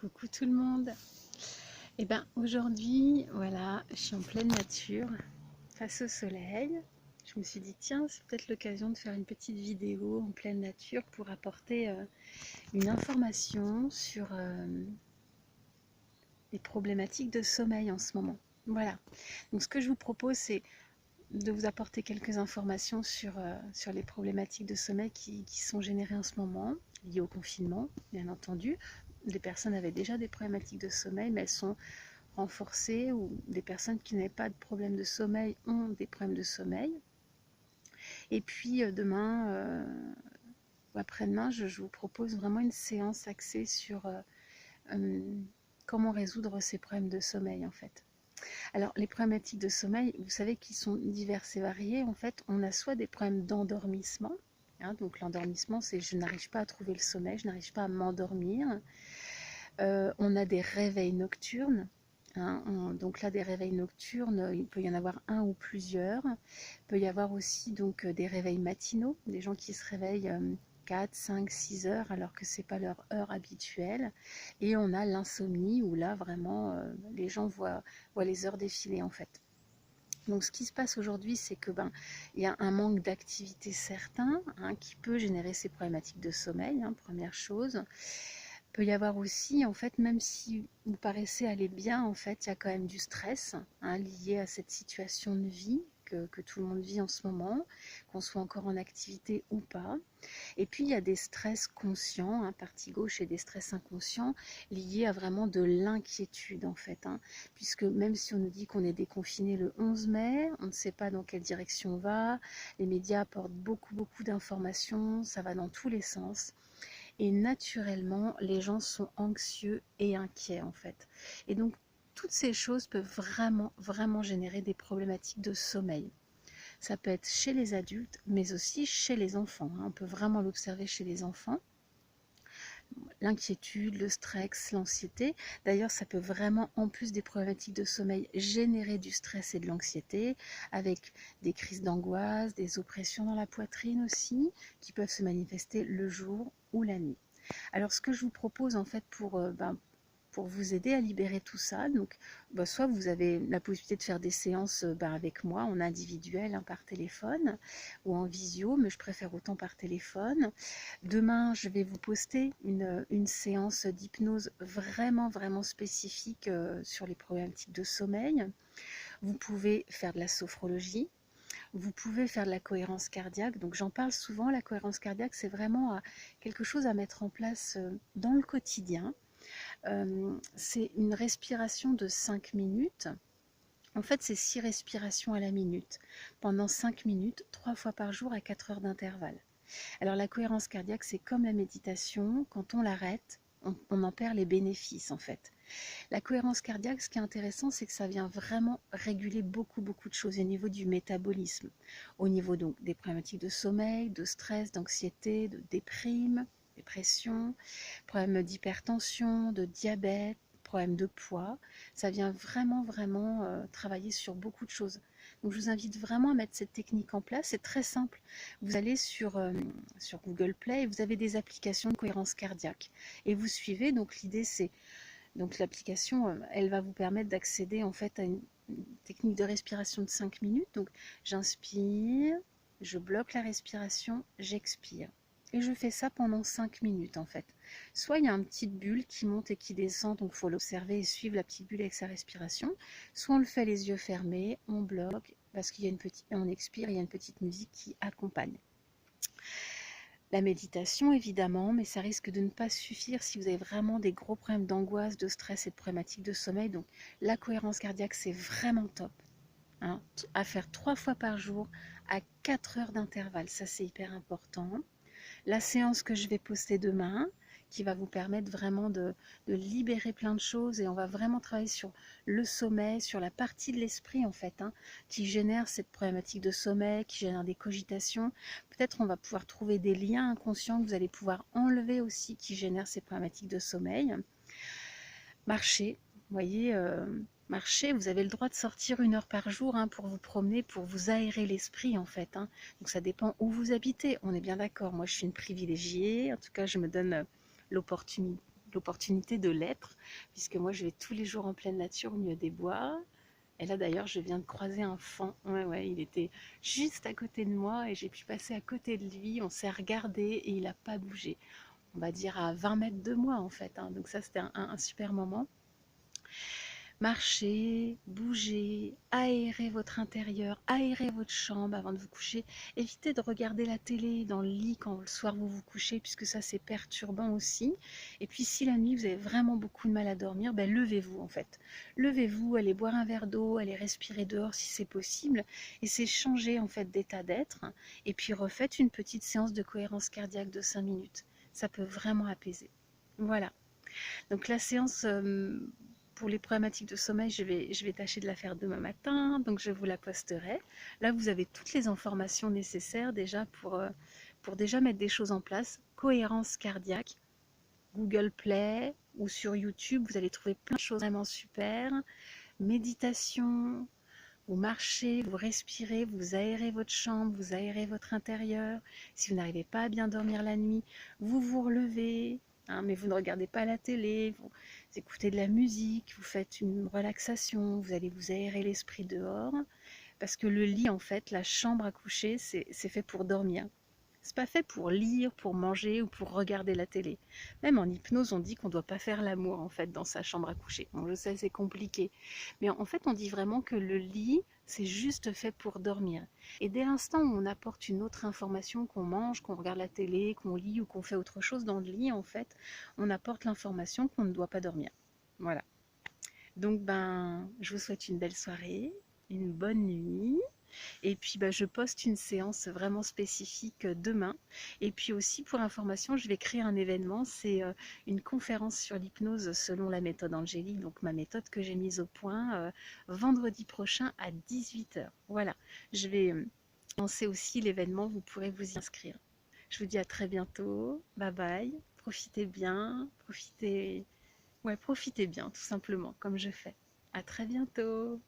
Coucou tout le monde. Et ben aujourd'hui, voilà, je suis en pleine nature, face au soleil. Je me suis dit tiens, c'est peut-être l'occasion de faire une petite vidéo en pleine nature pour apporter une information sur les problématiques de sommeil en ce moment. Voilà. Donc ce que je vous propose, c'est de vous apporter quelques informations sur les problématiques de sommeil qui sont générées en ce moment, liées au confinement, bien entendu. Des personnes avaient déjà des problématiques de sommeil, mais elles sont renforcées, ou des personnes qui n'avaient pas de problème de sommeil ont des problèmes de sommeil. Et puis demain ou après-demain, je vous propose vraiment une séance axée sur comment résoudre ces problèmes de sommeil en fait. Alors, les problématiques de sommeil, vous savez qu'ils sont diverses et variées. En fait, on a soit des problèmes d'endormissement, hein, donc l'endormissement, c'est je n'arrive pas à trouver le sommeil, je n'arrive pas à m'endormir. On a des réveils nocturnes. Hein, donc là, des réveils nocturnes, il peut y en avoir un ou plusieurs. Il peut y avoir aussi donc des réveils matinaux, des gens qui se réveillent 4, 5, 6 heures alors que ce n'est pas leur heure habituelle. Et on a l'insomnie où là, vraiment, les gens voient les heures défiler en fait. Donc ce qui se passe aujourd'hui, c'est que il y a un manque d'activité certain, hein, qui peut générer ces problématiques de sommeil, hein, première chose. Il peut y avoir aussi, en fait, même si vous paraissez aller bien, en fait, il y a quand même du stress, hein, lié à cette situation de vie que tout le monde vit en ce moment, qu'on soit encore en activité ou pas. Et puis il y a des stress conscients, hein, partie gauche, et des stress inconscients liés à vraiment de l'inquiétude en fait, hein, puisque même si on nous dit qu'on est déconfiné le 11 mai, on ne sait pas dans quelle direction on va, les médias apportent beaucoup d'informations, ça va dans tous les sens. Et naturellement, les gens sont anxieux et inquiets en fait. Et donc, toutes ces choses peuvent vraiment générer des problématiques de sommeil. Ça peut être chez les adultes, mais aussi chez les enfants. On peut vraiment l'observer chez les enfants. L'inquiétude, le stress, l'anxiété. D'ailleurs, ça peut vraiment, en plus des problématiques de sommeil, générer du stress et de l'anxiété, avec des crises d'angoisse, des oppressions dans la poitrine aussi, qui peuvent se manifester le jour ou la nuit. Alors, ce que je vous propose en fait pour vous aider à libérer tout ça, donc soit vous avez la possibilité de faire des séances avec moi en individuel, hein, par téléphone ou en visio, mais je préfère autant par téléphone. Demain, je vais vous poster une séance d'hypnose vraiment spécifique sur les problématiques de sommeil. Vous pouvez faire de la sophrologie. Vous pouvez faire de la cohérence cardiaque. Donc j'en parle souvent, la cohérence cardiaque, c'est vraiment quelque chose à mettre en place dans le quotidien. C'est une respiration de 5 minutes. En fait, c'est 6 respirations à la minute, pendant 5 minutes, 3 fois par jour à 4 heures d'intervalle. Alors la cohérence cardiaque, c'est comme la méditation, quand on l'arrête, on en perd les bénéfices en fait. La cohérence cardiaque, ce qui est intéressant, c'est que ça vient vraiment réguler beaucoup de choses au niveau du métabolisme, au niveau donc des problématiques de sommeil, de stress, d'anxiété, de dépression, problèmes d'hypertension, de diabète, problèmes de poids. Ça vient vraiment travailler sur beaucoup de choses. Donc je vous invite vraiment à mettre cette technique en place. C'est très simple. Vous allez sur Google Play et vous avez des applications de cohérence cardiaque. Et vous suivez, donc l'idée c'est... Donc l'application, elle va vous permettre d'accéder en fait à une technique de respiration de 5 minutes. Donc j'inspire, je bloque la respiration, j'expire. Et je fais ça pendant 5 minutes en fait. Soit il y a une petite bulle qui monte et qui descend, donc il faut l'observer et suivre la petite bulle avec sa respiration. Soit on le fait les yeux fermés, on bloque, parce qu'il y a une petite, on expire, il y a une petite musique qui accompagne. La méditation évidemment, mais ça risque de ne pas suffire si vous avez vraiment des gros problèmes d'angoisse, de stress et de problématiques de sommeil. Donc la cohérence cardiaque, c'est vraiment top, hein, à faire 3 fois par jour à 4 heures d'intervalle. Ça, c'est hyper important. La séance que je vais poster demain, qui va vous permettre vraiment de libérer plein de choses, et on va vraiment travailler sur le sommeil, sur la partie de l'esprit en fait, hein, qui génère cette problématique de sommeil, qui génère des cogitations. Peut-être on va pouvoir trouver des liens inconscients que vous allez pouvoir enlever aussi, qui génèrent ces problématiques de sommeil. Marcher, vous voyez, marcher, vous avez le droit de sortir 1 heure par jour, hein, pour vous promener, pour vous aérer l'esprit en fait, hein. Donc ça dépend où vous habitez, on est bien d'accord. Moi je suis une privilégiée, en tout cas je me donne l'opportunité l'opportunité de l'être, puisque moi je vais tous les jours en pleine nature au milieu des bois. Et là d'ailleurs je viens de croiser un faon, ouais, il était juste à côté de moi et j'ai pu passer à côté de lui, on s'est regardé et il n'a pas bougé. On va dire à 20 mètres de moi en fait, hein. Donc ça c'était un super moment. Marchez, bougez, aérez votre intérieur, aérez votre chambre avant de vous coucher. Évitez de regarder la télé dans le lit quand le soir vous vous couchez, puisque ça c'est perturbant aussi. Et puis si la nuit vous avez vraiment beaucoup de mal à dormir, ben levez-vous en fait. Levez-vous, allez boire un verre d'eau, allez respirer dehors si c'est possible. Et c'est changer en fait d'état d'être. Et puis refaites une petite séance de cohérence cardiaque de 5 minutes. Ça peut vraiment apaiser. Voilà. Donc la séance pour les problématiques de sommeil, je vais tâcher de la faire demain matin, donc je vous la posterai. Là, vous avez toutes les informations nécessaires déjà pour déjà mettre des choses en place. Cohérence cardiaque, Google Play ou sur YouTube, vous allez trouver plein de choses vraiment super. Méditation, vous marchez, vous respirez, vous aérez votre chambre, vous aérez votre intérieur. Si vous n'arrivez pas à bien dormir la nuit, vous vous relevez, hein, mais vous ne regardez pas la télé, vous écoutez de la musique, vous faites une relaxation, vous allez vous aérer l'esprit dehors. Parce que le lit, en fait, la chambre à coucher, c'est fait pour dormir. C'est pas fait pour lire, pour manger ou pour regarder la télé. Même en hypnose, on dit qu'on ne doit pas faire l'amour en fait dans sa chambre à coucher. Bon, je sais, c'est compliqué, mais en fait, on dit vraiment que le lit, c'est juste fait pour dormir. Et dès l'instant où on apporte une autre information, qu'on mange, qu'on regarde la télé, qu'on lit ou qu'on fait autre chose dans le lit, en fait, on apporte l'information qu'on ne doit pas dormir. Voilà. Donc, je vous souhaite une belle soirée, une bonne nuit. Et puis je poste une séance vraiment spécifique demain. Et puis aussi pour information, je vais créer un événement, c'est une conférence sur l'hypnose selon la méthode Angélique, donc ma méthode que j'ai mise au point vendredi prochain à 18h. Voilà, je vais lancer aussi l'événement, vous pourrez vous y inscrire. Je vous dis à très bientôt, bye bye, profitez bien, profitez bien tout simplement comme je fais. À très bientôt.